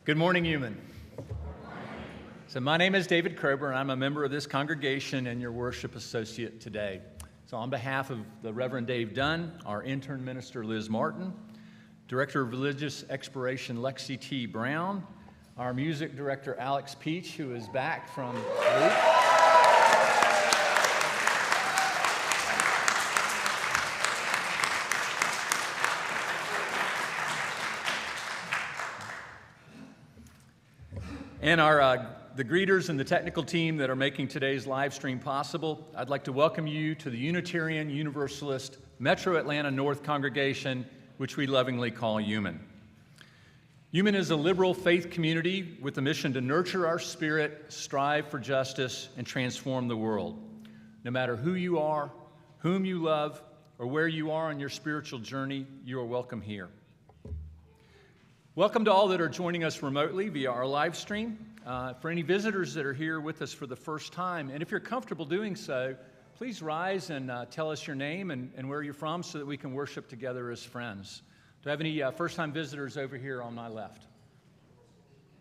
Good morning, UUMAN. So my name is David Krober, and I'm a member of this congregation and your worship associate today. So on behalf of the Reverend Dave Dunn, our intern minister Liz Martin, Director of Religious Exploration Lexi T. Brown, our music director Alex Peach, who is back from Luke, and the greeters and the technical team that are making today's live stream possible. I'd like to welcome you to the Unitarian Universalist Metro Atlanta North congregation, which we lovingly call UUMAN. UUMAN is a liberal faith community with a mission to nurture our spirit, strive for justice, and transform the world. No matter who you are, whom you love, or where you are on your spiritual journey, you are welcome here. Welcome to all that are joining us remotely via our live stream. For any visitors that are here with us for the first time, and if you're comfortable doing so, please rise and tell us your name and where you're from so that we can worship together as friends. Do I have any first-time visitors over here on my left?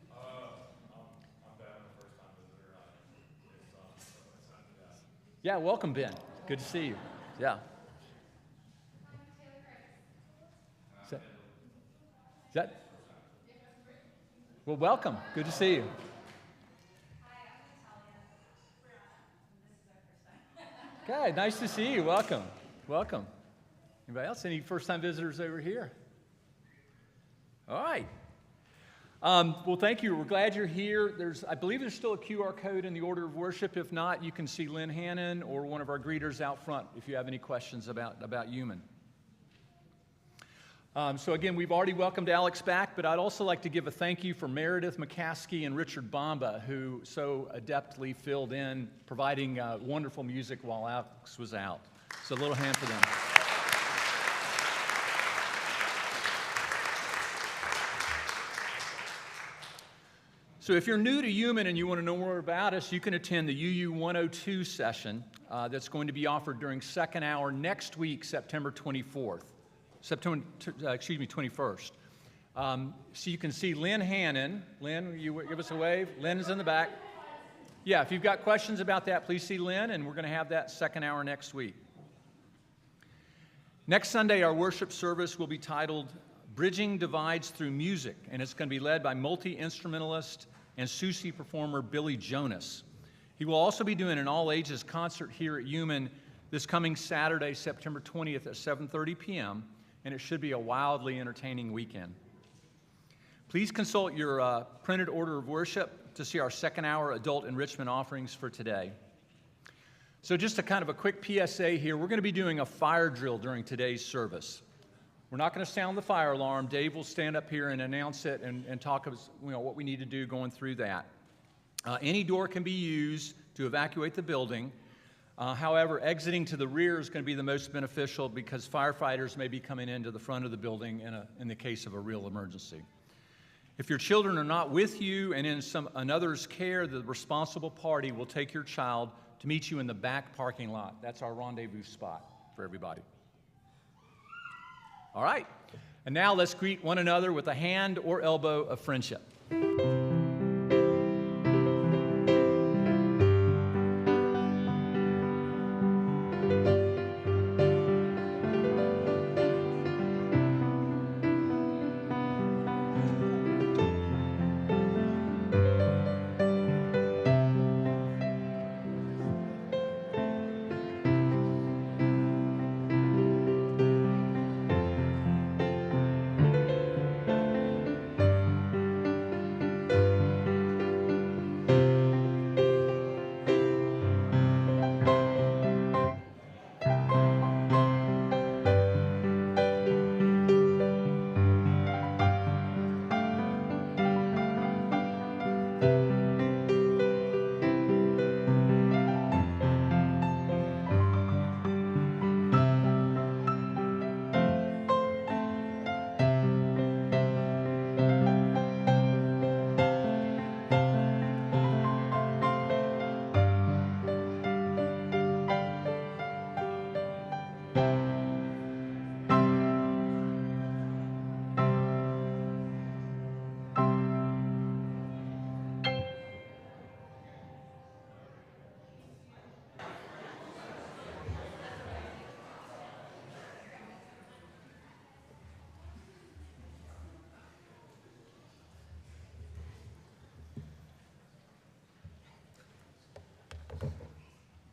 I'm Ben, a first-time visitor. Yeah, welcome, Ben. Good to see you. Yeah. Is that? Well, welcome. Good to see you. Okay, nice to see you. Welcome. Welcome. Anybody else? Any first-time visitors over here? All right. Well, thank you. We're glad you're here. I believe there's still a QR code in the order of worship. If not, you can see Lynn Hannon or one of our greeters out front if you have any questions about UUMAN. So again, we've already welcomed Alex back, but I'd also like to give a thank you for Meredith McCaskey and Richard Bomba, who so adeptly filled in, providing wonderful music while Alex was out. So a little hand for them. So if you're new to UUMAN and you want to know more about us, you can attend the UU 102 session that's going to be offered during second hour next week, September 21st. So you can see Lynn Hannon. Lynn, will you give us a wave? Lynn is in the back. Yeah, if you've got questions about that, please see Lynn, and we're going to have that second hour next week. Next Sunday, our worship service will be titled Bridging Divides Through Music, and it's going to be led by multi-instrumentalist and Susie performer Billy Jonas. He will also be doing an all-ages concert here at UUMAN this coming Saturday, September 20th at 7:30 p.m., and it should be a wildly entertaining weekend. Please consult your printed order of worship to see our second hour adult enrichment offerings for today. So just a kind of a quick PSA here. We're going to be doing a fire drill during today's service. We're not going to sound the fire alarm. Dave will stand up here and announce it and talk about what we need to do going through that. Any door can be used to evacuate the building. However, exiting to the rear is going to be the most beneficial because firefighters may be coming into the front of the building in the case of a real emergency. If your children are not with you and in another's care, the responsible party will take your child to meet you in the back parking lot. That's our rendezvous spot for everybody. All right, and now let's greet one another with a hand or elbow of friendship.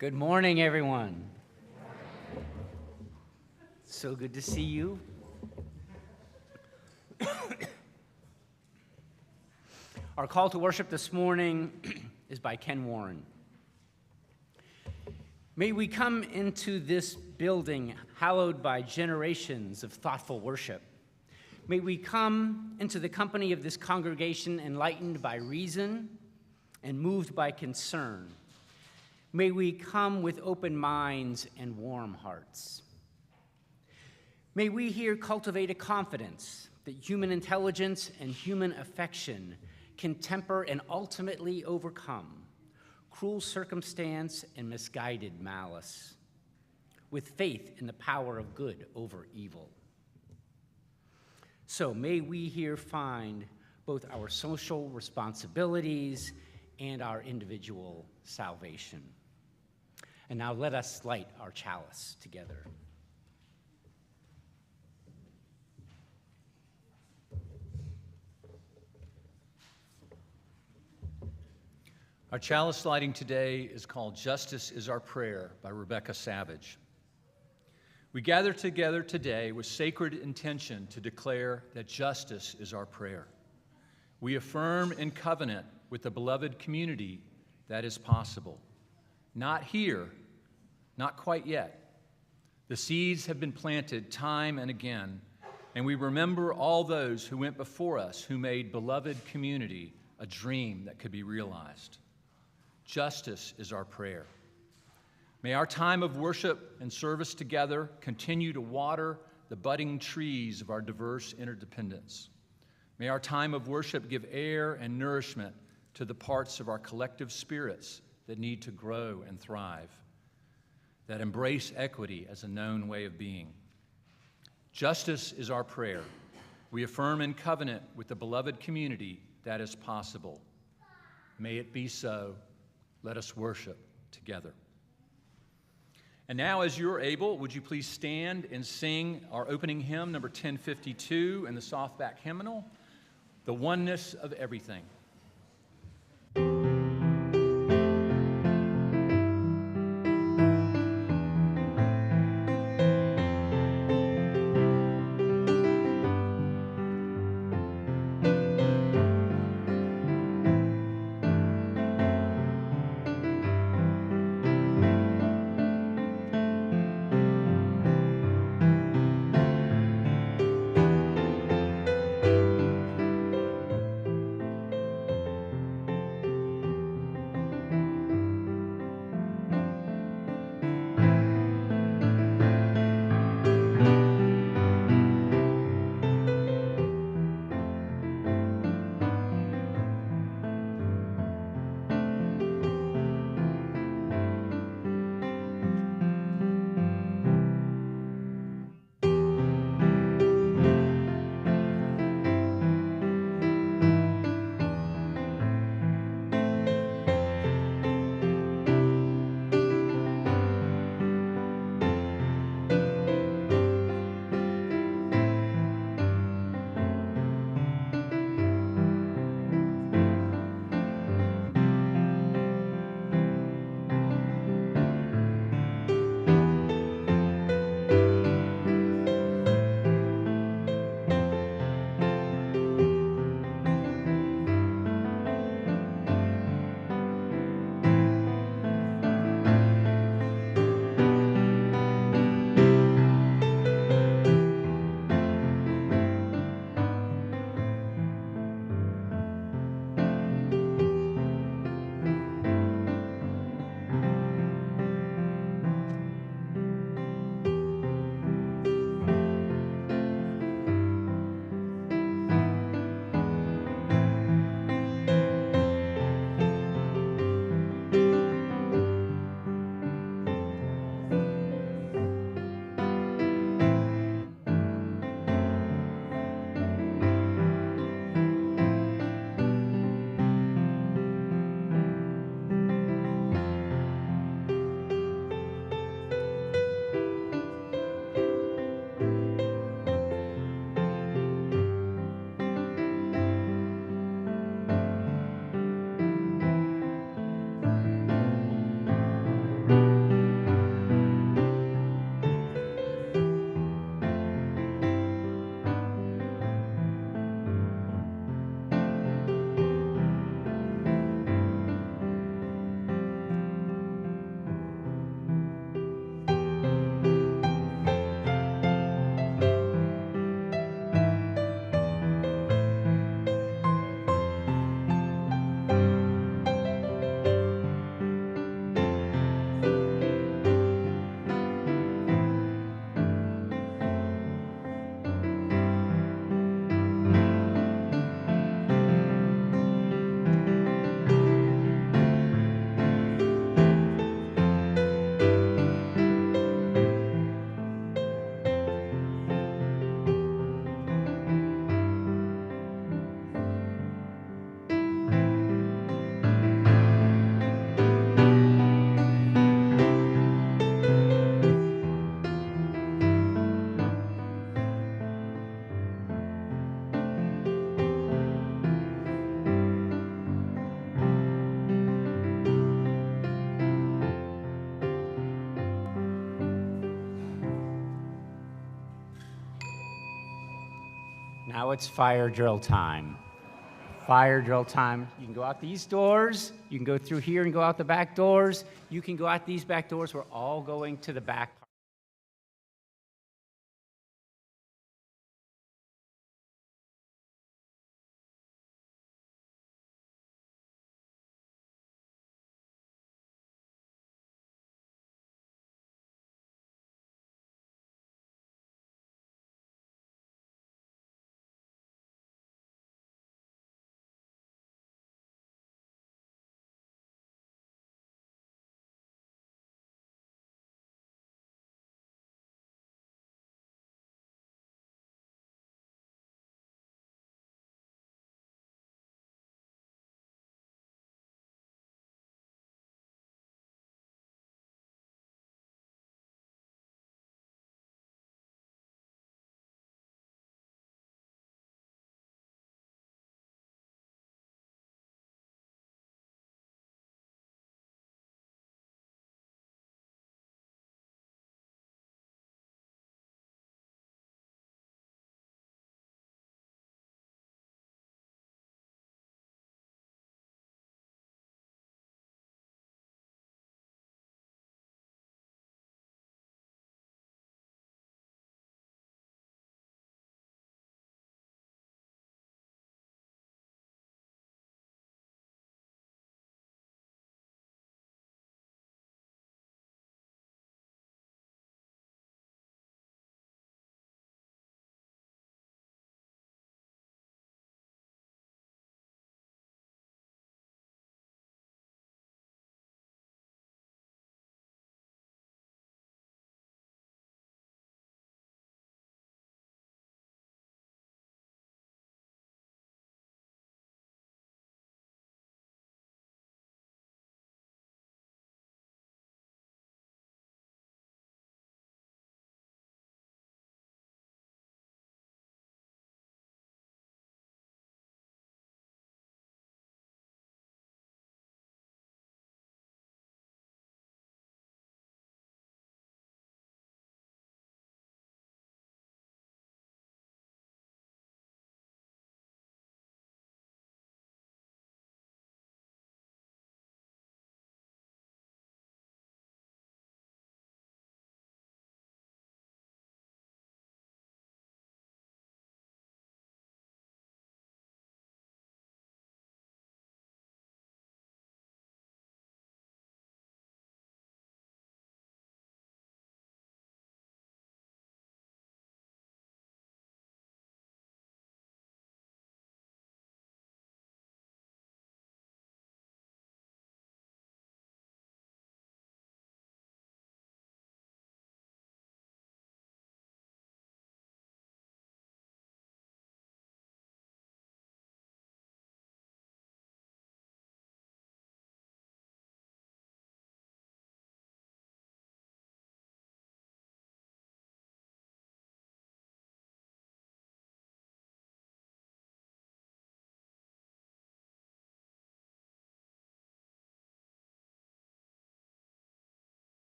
Good morning, everyone. So good to see you. Our call to worship this morning is by Ken Warren. May we come into this building hallowed by generations of thoughtful worship. May we come into the company of this congregation enlightened by reason and moved by concern. May we come with open minds and warm hearts. May we here cultivate a confidence that human intelligence and human affection can temper and ultimately overcome cruel circumstance and misguided malice, with faith in the power of good over evil. So may we here find both our social responsibilities and our individual salvation. And now let us light our chalice together. Our chalice lighting today is called Justice is Our Prayer by Rebecca Savage. We gather together today with sacred intention to declare that justice is our prayer. We affirm in covenant with the beloved community that is possible. Not here, not quite yet. The seeds have been planted time and again, and we remember all those who went before us who made beloved community a dream that could be realized. Justice is our prayer. May our time of worship and service together continue to water the budding trees of our diverse interdependence. May our time of worship give air and nourishment to the parts of our collective spirits that need to grow and thrive, that embrace equity as a known way of being. Justice is our prayer. We affirm in covenant with the beloved community that is possible. May it be so. Let us worship together. And now, as you're able, would you please stand and sing our opening hymn, number 1052, in the softback hymnal, The Oneness of Everything. Now it's fire drill time. Fire drill time. You can go out these doors. You can go through here and go out the back doors. You can go out these back doors. We're all going to the back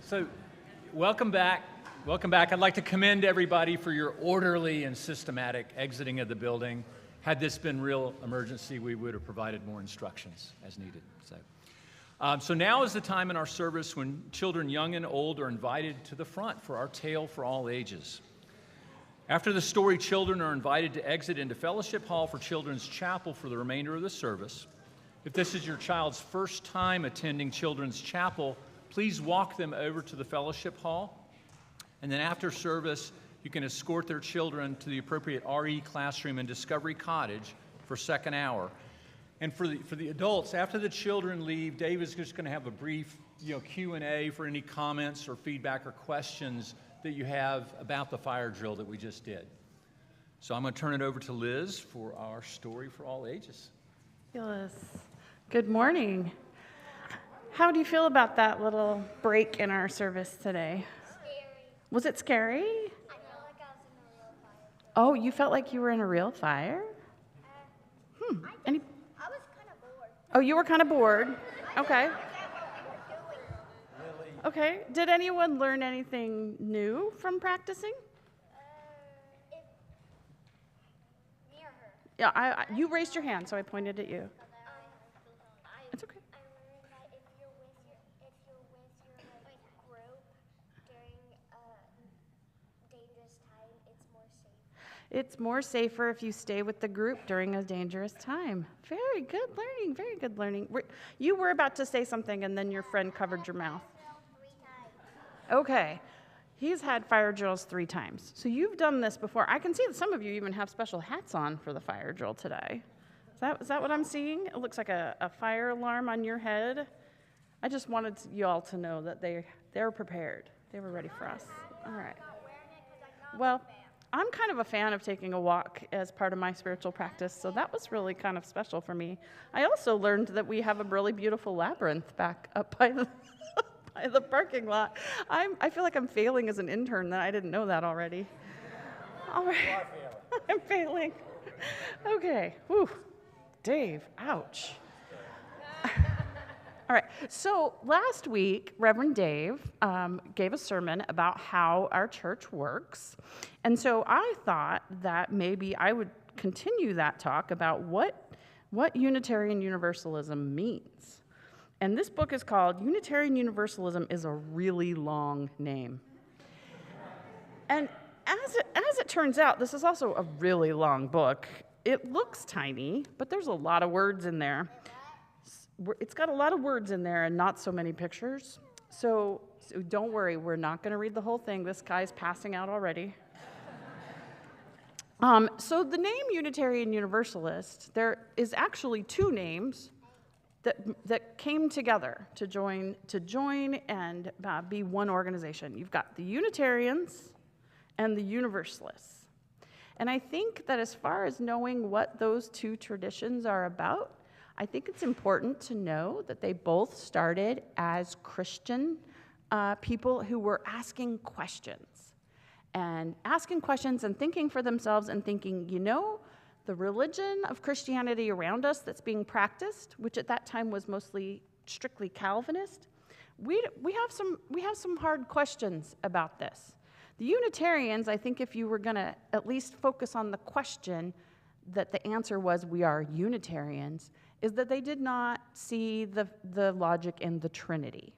So, welcome back. Welcome back. I'd like to commend everybody for your orderly and systematic exiting of the building. Had this been real emergency, we would have provided more instructions as needed. So now is the time in our service when children young and old are invited to the front for our tale for all ages. After the story, children are invited to exit into Fellowship Hall for Children's Chapel for the remainder of the service. If this is your child's first time attending Children's Chapel, please walk them over to the Fellowship Hall. And then after service, you can escort their children to the appropriate RE classroom in Discovery Cottage for second hour. And for the adults, after the children leave, Dave is just going to have a brief Q&A for any comments or feedback or questions that you have about the fire drill that we just did. So I'm going to turn it over to Liz for our story for all ages. Fabulous. Good morning. How do you feel about that little break in our service today? Scary. Was it scary? I felt like I was in a real fire. Oh, you felt like you were in a real fire? Any? I was kind of bored. Oh, you were kind of bored. Okay. I forget what we were doing. Okay. Did anyone learn anything new from practicing? If near her. Yeah, you raised your hand, so I pointed at you. It's okay. I learned that if you're with your group during a dangerous time, it's more safe. It's more safer if you stay with the group during a dangerous time. Very good learning, very good learning. You were about to say something, and then your friend covered your mouth. 3 times. Okay. He's had fire drills 3 times. So you've done this before. I can see that some of you even have special hats on for the fire drill today. Is that what I'm seeing? It looks like a fire alarm on your head. I just wanted you all to know that they're prepared. They were ready for us. All right. Well, I'm kind of a fan of taking a walk as part of my spiritual practice, so that was really kind of special for me. I also learned that we have a really beautiful labyrinth back up by the by the parking lot. I feel like I'm failing as an intern. That I didn't know that already. All right. I'm failing. Okay. Whew. Dave, ouch. All right, so last week, Reverend Dave gave a sermon about how our church works. And so I thought that maybe I would continue that talk about what Unitarian Universalism means. And this book is called Unitarian Universalism is a really long name. And as it turns out, this is also a really long book. It looks tiny, but there's a lot of words in there. It's got a lot of words in there and not so many pictures. So don't worry, we're not going to read the whole thing. This guy's passing out already. So the name Unitarian Universalist, there is actually 2 names that came together to join and be one organization. You've got the Unitarians and the Universalists. And I think that as far as knowing what those 2 traditions are about, I think it's important to know that they both started as Christian people who were asking questions and thinking for themselves and thinking, the religion of Christianity around us that's being practiced, which at that time was mostly strictly Calvinist, we have some hard questions about this. The Unitarians, I think if you were going to at least focus on the question that the answer was we are Unitarians, is that they did not see the logic in the Trinity.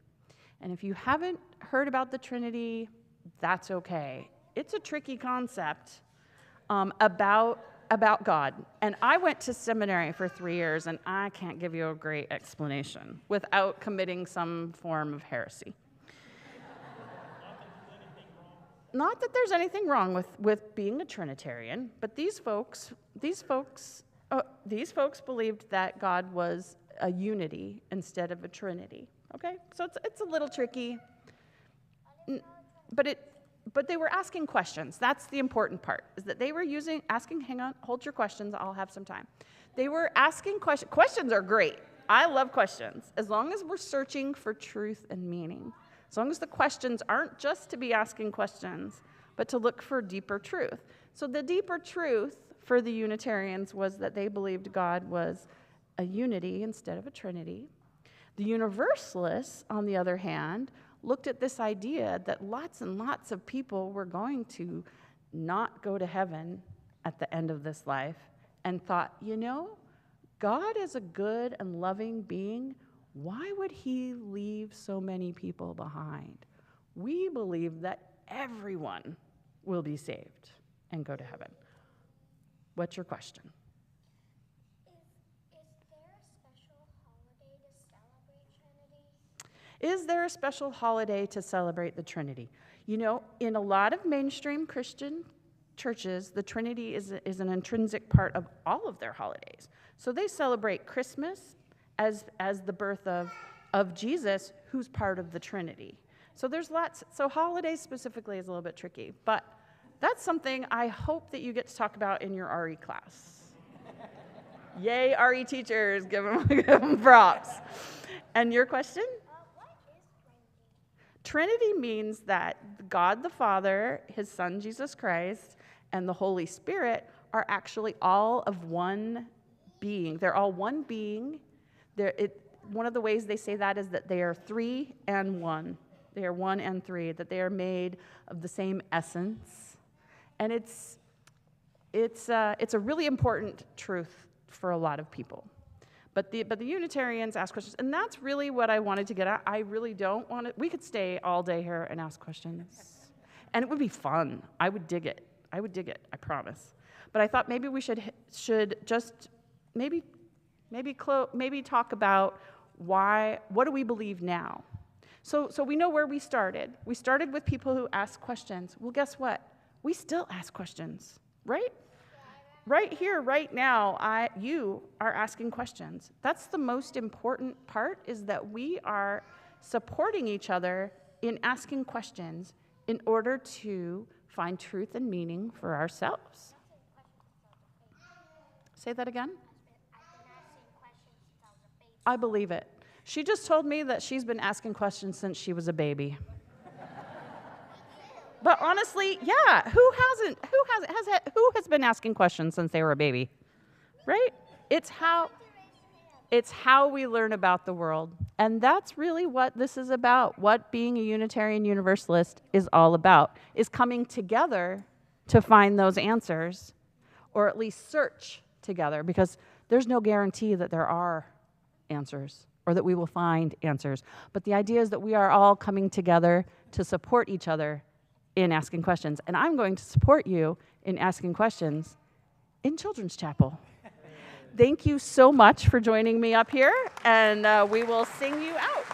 And if you haven't heard about the Trinity, that's okay. It's a tricky concept about God. And I went to seminary for 3 years, and I can't give you a great explanation without committing some form of heresy. Not that there's anything wrong with being a Trinitarian, but these folks believed that God was a unity instead of a Trinity. Okay, so it's a little tricky, but they were asking questions. That's the important part. Is that they were asking. Hang on, hold your questions. I'll have some time. They were asking questions. Questions are great. I love questions as long as we're searching for truth and meaning. As long as the questions aren't just to be asking questions, but to look for deeper truth. So the deeper truth for the Unitarians was that they believed God was a unity instead of a Trinity. The Universalists, on the other hand, looked at this idea that lots and lots of people were going to not go to heaven at the end of this life and thought, God is a good and loving being. Why would he leave so many people behind? We believe that everyone will be saved and go to heaven. What's your question? Is there a special holiday to celebrate the Trinity? In a lot of mainstream Christian churches, the Trinity is an intrinsic part of all of their holidays. So they celebrate Christmas as the birth of Jesus, who's part of the Trinity. So there's lots. So holidays specifically is a little bit tricky, but that's something I hope that you get to talk about in your RE class. Yay, RE teachers, give them props. And your question? What is Trinity means that God the Father, his Son Jesus Christ, and the Holy Spirit are actually all of one being. They're all one being. One of the ways they say that is that they are three and one. They are one and three, that they are made of the same essence. And it's a really important truth for a lot of people. But the Unitarians ask questions, and that's really what I wanted to get at. I really don't want to. We could stay all day here and ask questions, and it would be fun. I would dig it. I promise. But I thought maybe we should just maybe talk about what do we believe now. So we know where we started. We started with people who ask questions. Well, guess what? We still ask questions, right? Right here, right now, you are asking questions. That's the most important part, is that we are supporting each other in asking questions in order to find truth and meaning for ourselves. Say that again? I believe it. She just told me that she's been asking questions since she was a baby. But honestly, yeah, who has been asking questions since they were a baby? Right? It's how we learn about the world. And that's really what this is about. What being a Unitarian Universalist is all about, is coming together to find those answers, or at least search together, because there's no guarantee that there are answers or that we will find answers. But the idea is that we are all coming together to support each other in asking questions. And I'm going to support you in asking questions in Children's Chapel. Thank you so much for joining me up here, and we will sing you out.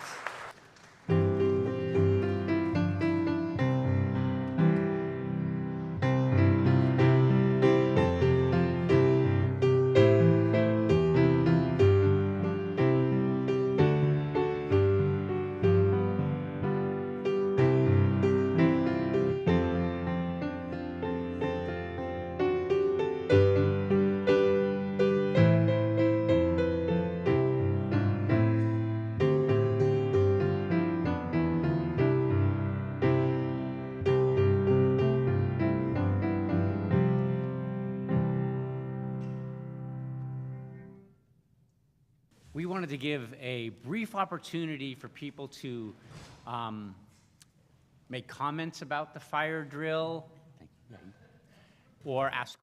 We wanted to give a brief opportunity for people to make comments about the fire drill or ask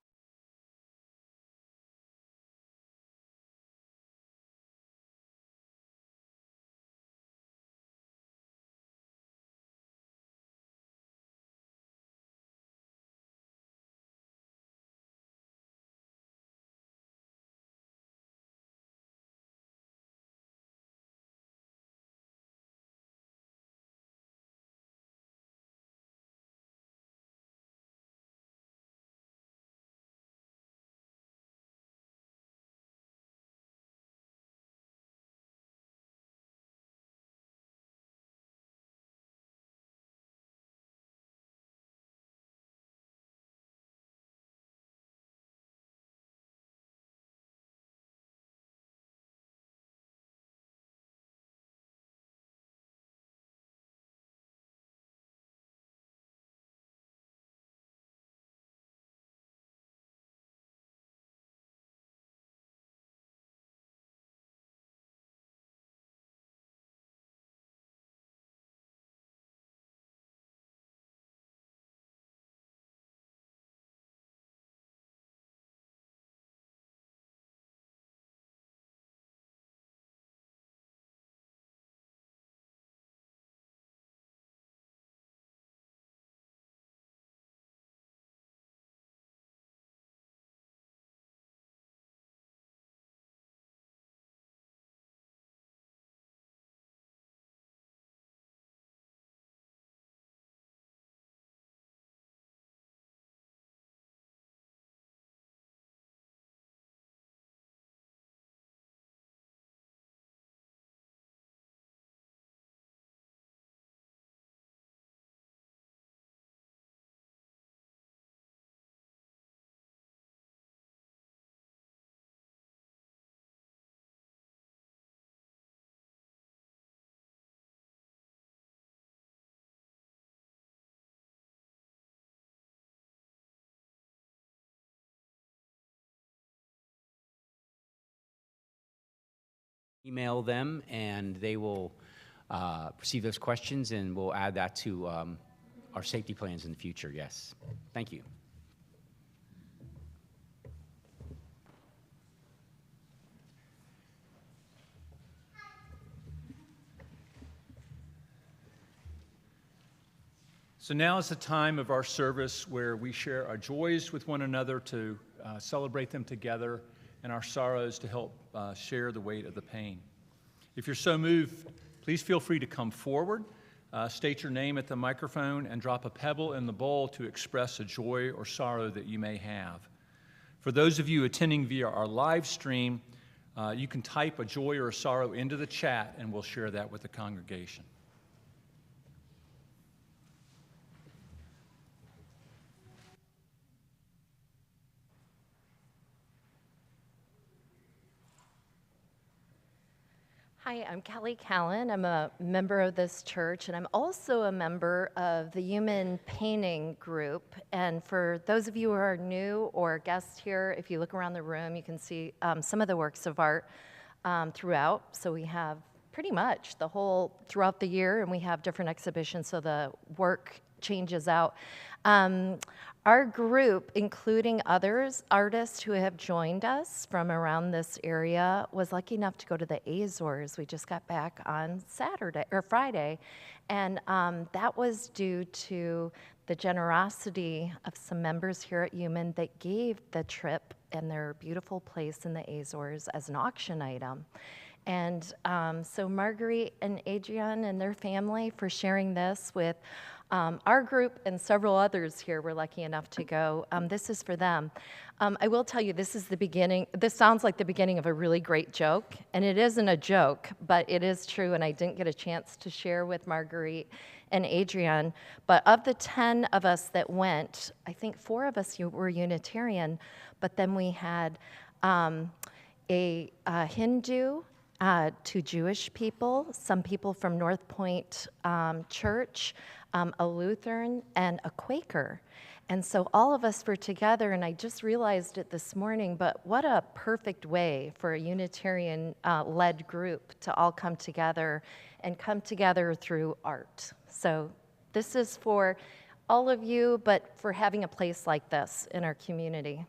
Email them, and they will receive those questions, and we'll add that to our safety plans in the future, yes. Thank you. So now is the time of our service where we share our joys with one another to celebrate them together, and our sorrows to help share the weight of the pain. If you're so moved, please feel free to come forward, state your name at the microphone, and drop a pebble in the bowl to express a joy or sorrow that you may have. For those of you attending via our live stream, you can type a joy or a sorrow into the chat, and we'll share that with the congregation. Hi, I'm Kelly Callan. I'm a member of this church, and I'm also a member of the UUMAN painting group. And for those of you who are new or guests here, if you look around the room, you can see some of the works of art throughout. So we have pretty much the whole throughout the year, and we have different exhibitions, so the work changes out. Our group, including others, artists who have joined us from around this area, was lucky enough to go to the Azores. We just got back on Friday, and that was due to the generosity of some members here at UUMAN that gave the trip and their beautiful place in the Azores as an auction item. And so Marguerite and Adrian and their family for sharing this with our group and several others here were lucky enough to go. This is for them. I will tell you, this is the beginning. This sounds like the beginning of a really great joke, and it isn't a joke, but it is true, and I didn't get a chance to share with Marguerite and Adrian. But of the 10 of us that went, I think 4 of us were Unitarian, but then we had a Hindu, 2 Jewish people, some people from North Point Church, a Lutheran, and a Quaker. And so all of us were together, and I just realized it this morning, but what a perfect way for a Unitarian-led group to all come together and come together through art. So this is for all of you, but for having a place like this in our community.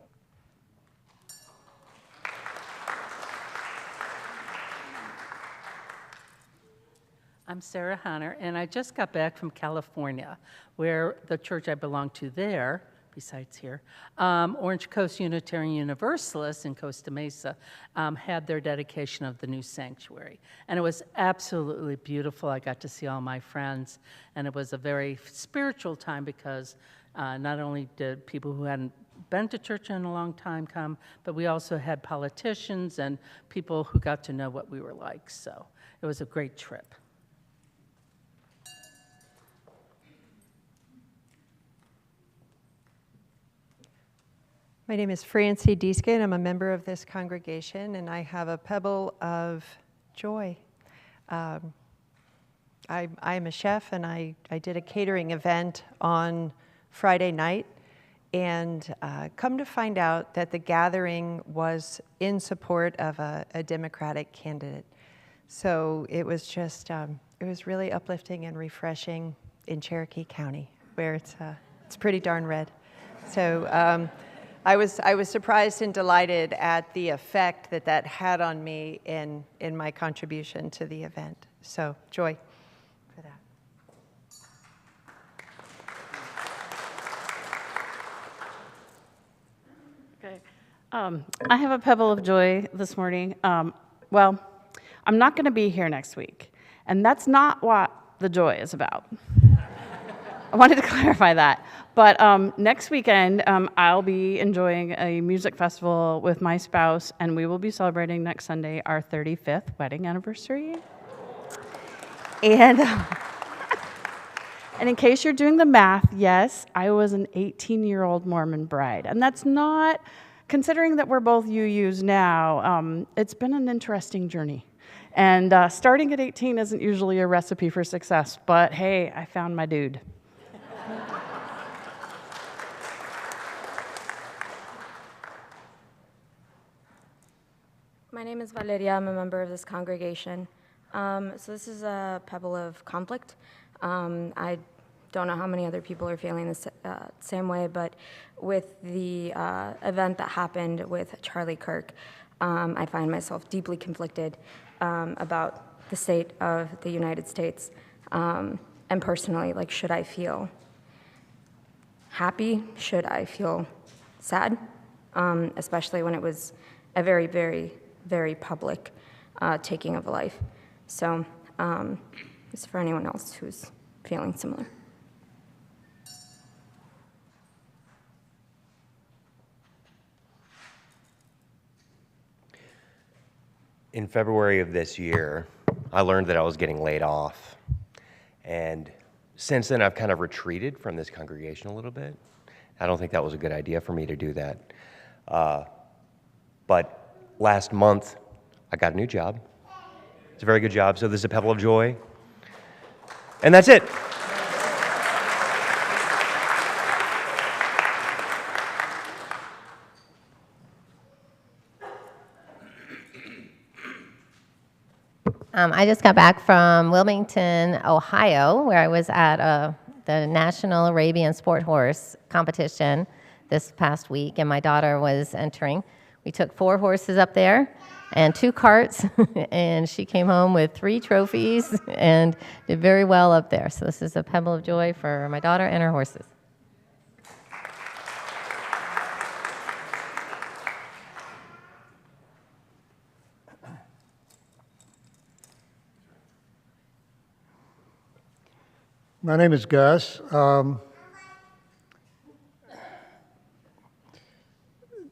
I'm Sarah Hunter, and I just got back from California, where the church I belong to there, besides here, Orange Coast Unitarian Universalists in Costa Mesa, had their dedication of the new sanctuary. And it was absolutely beautiful. I got to see all my friends, and it was a very spiritual time because not only did people who hadn't been to church in a long time come, but we also had politicians and people who got to know what we were like. So it was a great trip. My name is Francie Dieske, and I'm a member of this congregation, and I have a pebble of joy. I'm a chef, and I did a catering event on Friday night, and come to find out that the gathering was in support of a Democratic candidate. So it was just, it was really uplifting and refreshing in Cherokee County, where it's pretty darn red. So I was surprised and delighted at the effect that had on me in my contribution to the event. So joy for that. Okay. I have a pebble of joy this morning. Well, I'm not going to be here next week, and that's not what the joy is about. I wanted to clarify that. But next weekend, I'll be enjoying a music festival with my spouse, and we will be celebrating next Sunday our 35th wedding anniversary. And in case you're doing the math, yes, I was an 18-year-old Mormon bride. And that's not, considering that we're both UUs now, it's been an interesting journey. And starting at 18 isn't usually a recipe for success, but hey, I found my dude. My My name is Valeria. I'm a member of this congregation. So this is a pebble of conflict. I don't know how many other people are feeling the same way, but with the event that happened with Charlie Kirk, I find myself deeply conflicted about the state of the United States. And personally, like, should I feel happy? Should I feel sad? Especially when it was a very, very, very public taking of a life. So it's for anyone else who's feeling similar. In February of this year, I learned that I was getting laid off. And since then, I've kind of retreated from this congregation a little bit. I don't think that was a good idea for me to do that. But last month, I got a new job. It's a very good job, so this is a pebble of joy. And that's it. I just got back from Wilmington, Ohio, where I was at the National Arabian Sport Horse competition this past week, and my daughter was entering. We took 4 horses up there and 2 carts, and she came home with 3 trophies and did very well up there. So this is a pebble of joy for my daughter and her horses. My name is Gus.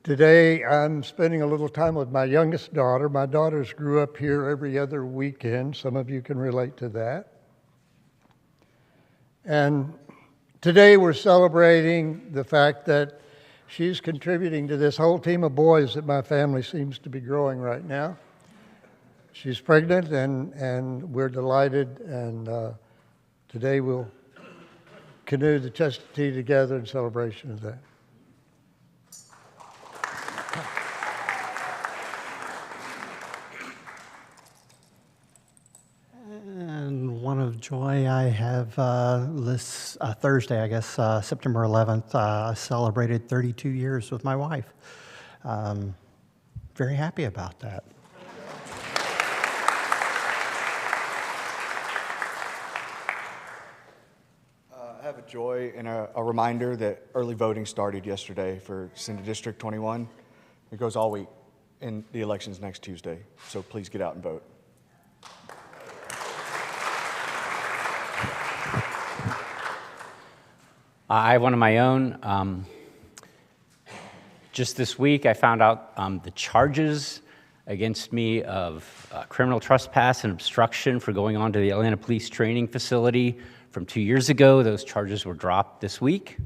Today I'm spending a little time with my youngest daughter. My daughters grew up here every other weekend. Some of you can relate to that. And today we're celebrating the fact that she's contributing to this whole team of boys that my family seems to be growing right now. She's pregnant and we're delighted, and today we'll canoe the chastity together in celebration of that. And one of joy, I have this Thursday, I guess, September 11th, I celebrated 32 years with my wife. Very happy about that. I have a joy and a reminder that early voting started yesterday for Senate District 21. It goes all week, and the election's next Tuesday, so please get out and vote. I have one of my own. Just this week, I found out the charges against me of criminal trespass and obstruction for going on to the Atlanta Police Training Facility from 2 years ago. Those charges were dropped this week,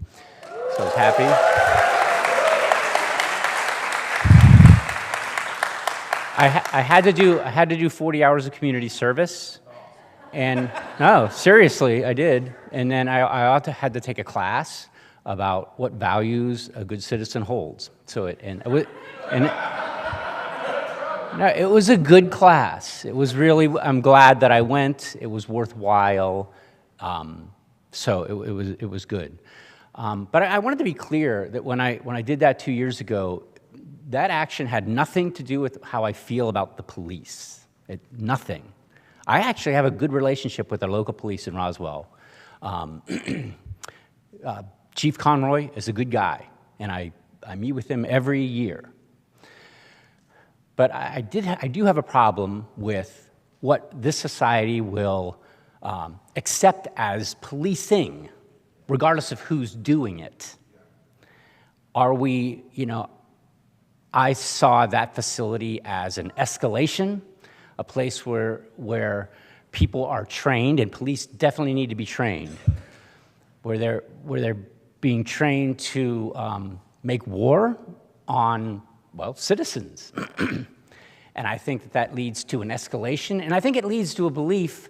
so I was happy. I had to do 40 hours of community service. And no, seriously, I did. And then I also had to take a class about what values a good citizen holds. So it was a good class. It was really, I'm glad that I went. It was worthwhile. So it was good. But I wanted to be clear that when I did that 2 years ago, that action had nothing to do with how I feel about the police. Nothing. I actually have a good relationship with the local police in Roswell. Chief Conroy is a good guy, and I meet with him every year. But I do have a problem with what this society will accept as policing, regardless of who's doing it. Are we, I saw that facility as an escalation, a place where people are trained, and police definitely need to be trained, where they're being trained to make war on, citizens. And I think that leads to an escalation, and I think it leads to a belief,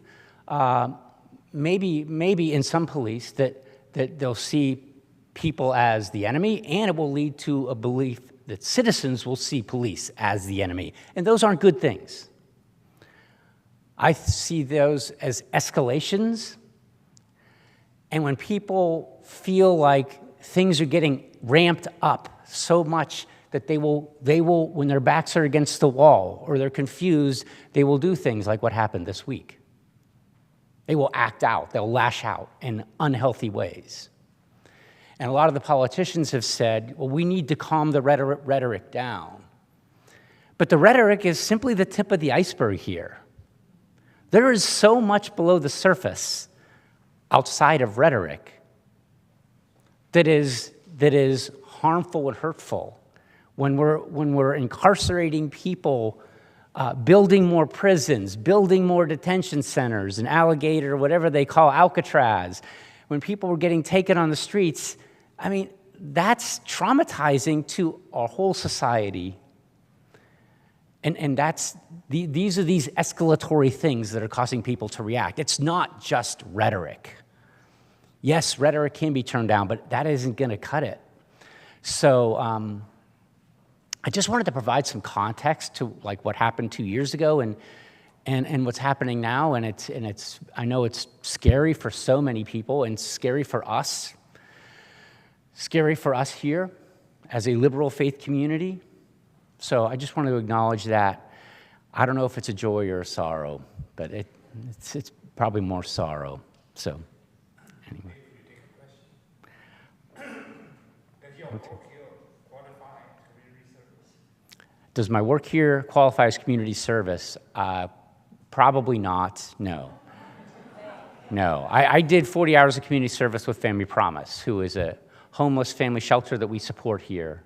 maybe in some police, that they'll see people as the enemy, and it will lead to a belief that citizens will see police as the enemy, and those aren't good things. I see those as escalations, and when people feel like things are getting ramped up so much that they will, when their backs are against the wall or they're confused, they will do things like what happened this week. They will act out, they'll lash out in unhealthy ways. And a lot of the politicians have said, well, we need to calm the rhetoric down. But the rhetoric is simply the tip of the iceberg here. There is so much below the surface outside of rhetoric that is harmful and hurtful. When we're incarcerating people, building more prisons, building more detention centers, an Alligator, whatever they call Alcatraz, when people were getting taken on the streets, I mean, that's traumatizing to our whole society. And these are these escalatory things that are causing people to react. It's not just rhetoric. Yes, rhetoric can be turned down, but that isn't going to cut it. So I just wanted to provide some context to like what happened 2 years ago and what's happening now. And it's I know it's scary for so many people and scary for us here as a liberal faith community. So I just want to acknowledge that. I don't know if it's a joy or a sorrow, but it's probably more sorrow. So anyway. Does my work here qualify as community service? Probably not, no. No, I did 40 hours of community service with Family Promise, who is a homeless family shelter that we support here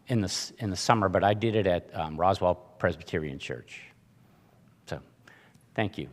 in the summer, but I did it at Roswell Presbyterian Church. So, thank you.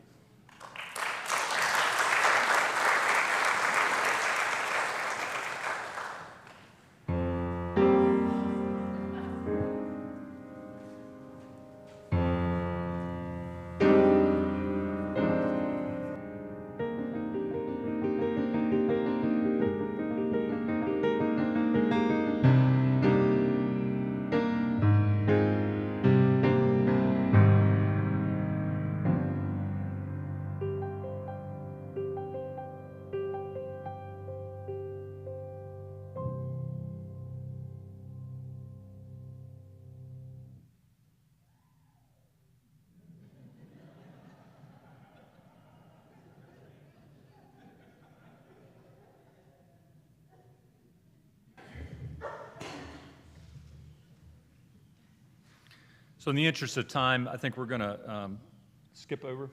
So in the interest of time, I think we're going to skip over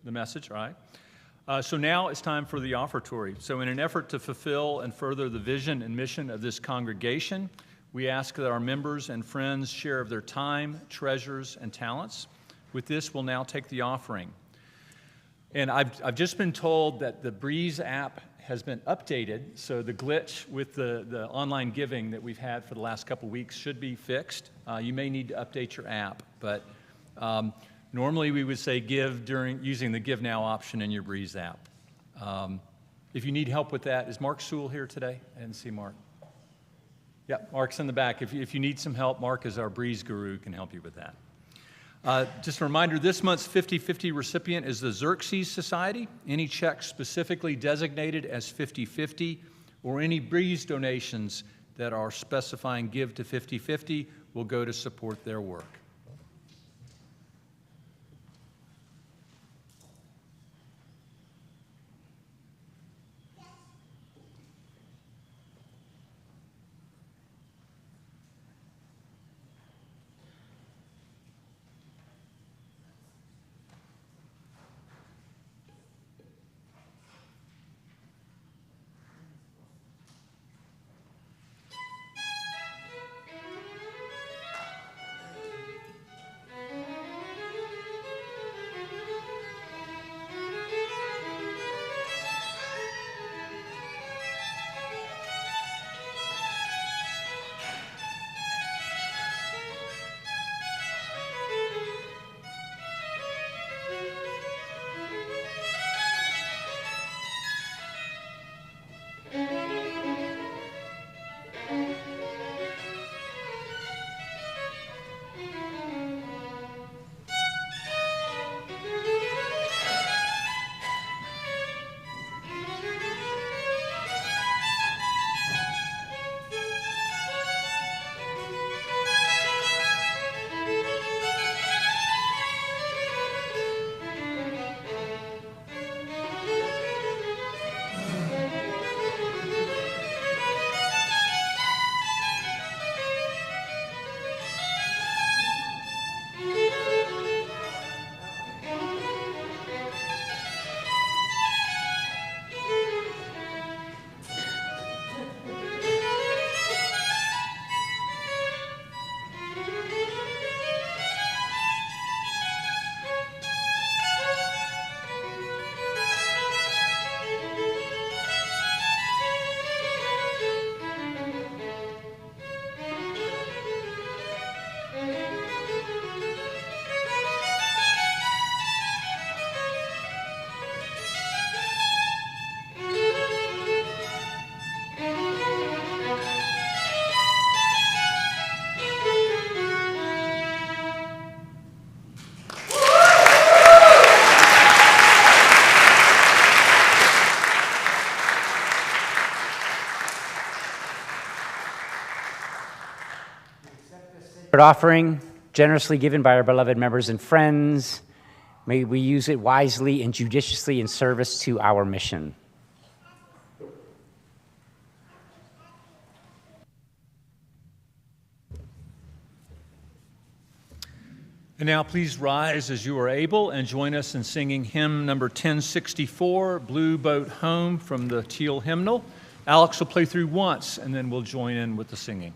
the message, all right? So now it's time for the offertory. So in an effort to fulfill and further the vision and mission of this congregation, we ask that our members and friends share of their time, treasures, and talents. With this, we'll now take the offering. And I've just been told that the Breeze app has been updated, so the glitch with the online giving that we've had for the last couple weeks should be fixed. You may need to update your app, but normally we would say give using the Give Now option in your Breeze app. If you need help with that, is Mark Sewell here today? I didn't see Mark. Yeah, Mark's in the back. If you need some help, Mark is our Breeze guru, can help you with that. Just a reminder, this month's 50/50 recipient is the Xerxes Society. Any check specifically designated as 50/50 or any Breeze donations that are specifying give to 50/50 will go to support their work. corporate offering, generously given by our beloved members and friends. May we use it wisely and judiciously in service to our mission. And now please rise as you are able and join us in singing hymn number 1064, Blue Boat Home, from the Teal Hymnal. Alex will play through once, and then we'll join in with the singing.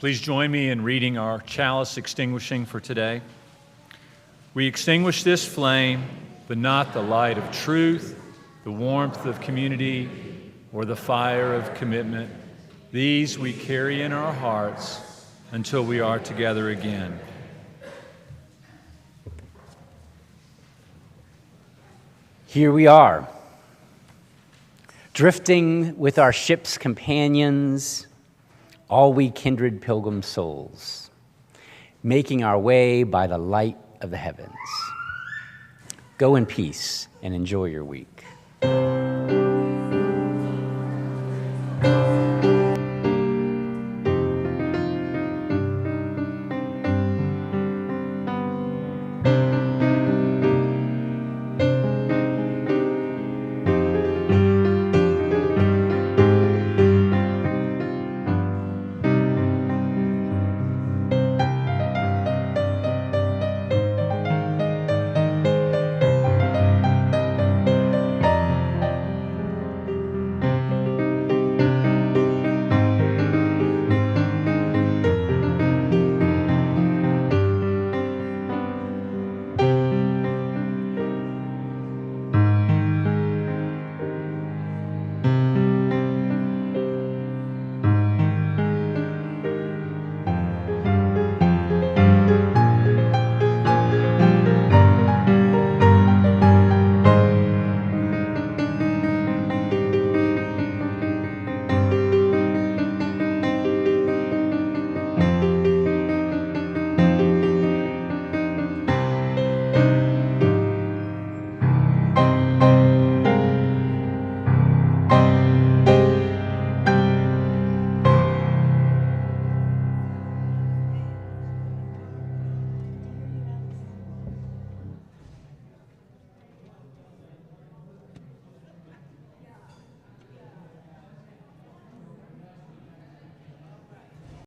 Please join me in reading our chalice extinguishing for today. We extinguish this flame, but not the light of truth, the warmth of community, or the fire of commitment. These we carry in our hearts until we are together again. Here we are, drifting with our ship's companions, all we kindred pilgrim souls, making our way by the light of the heavens. Go in peace and enjoy your week.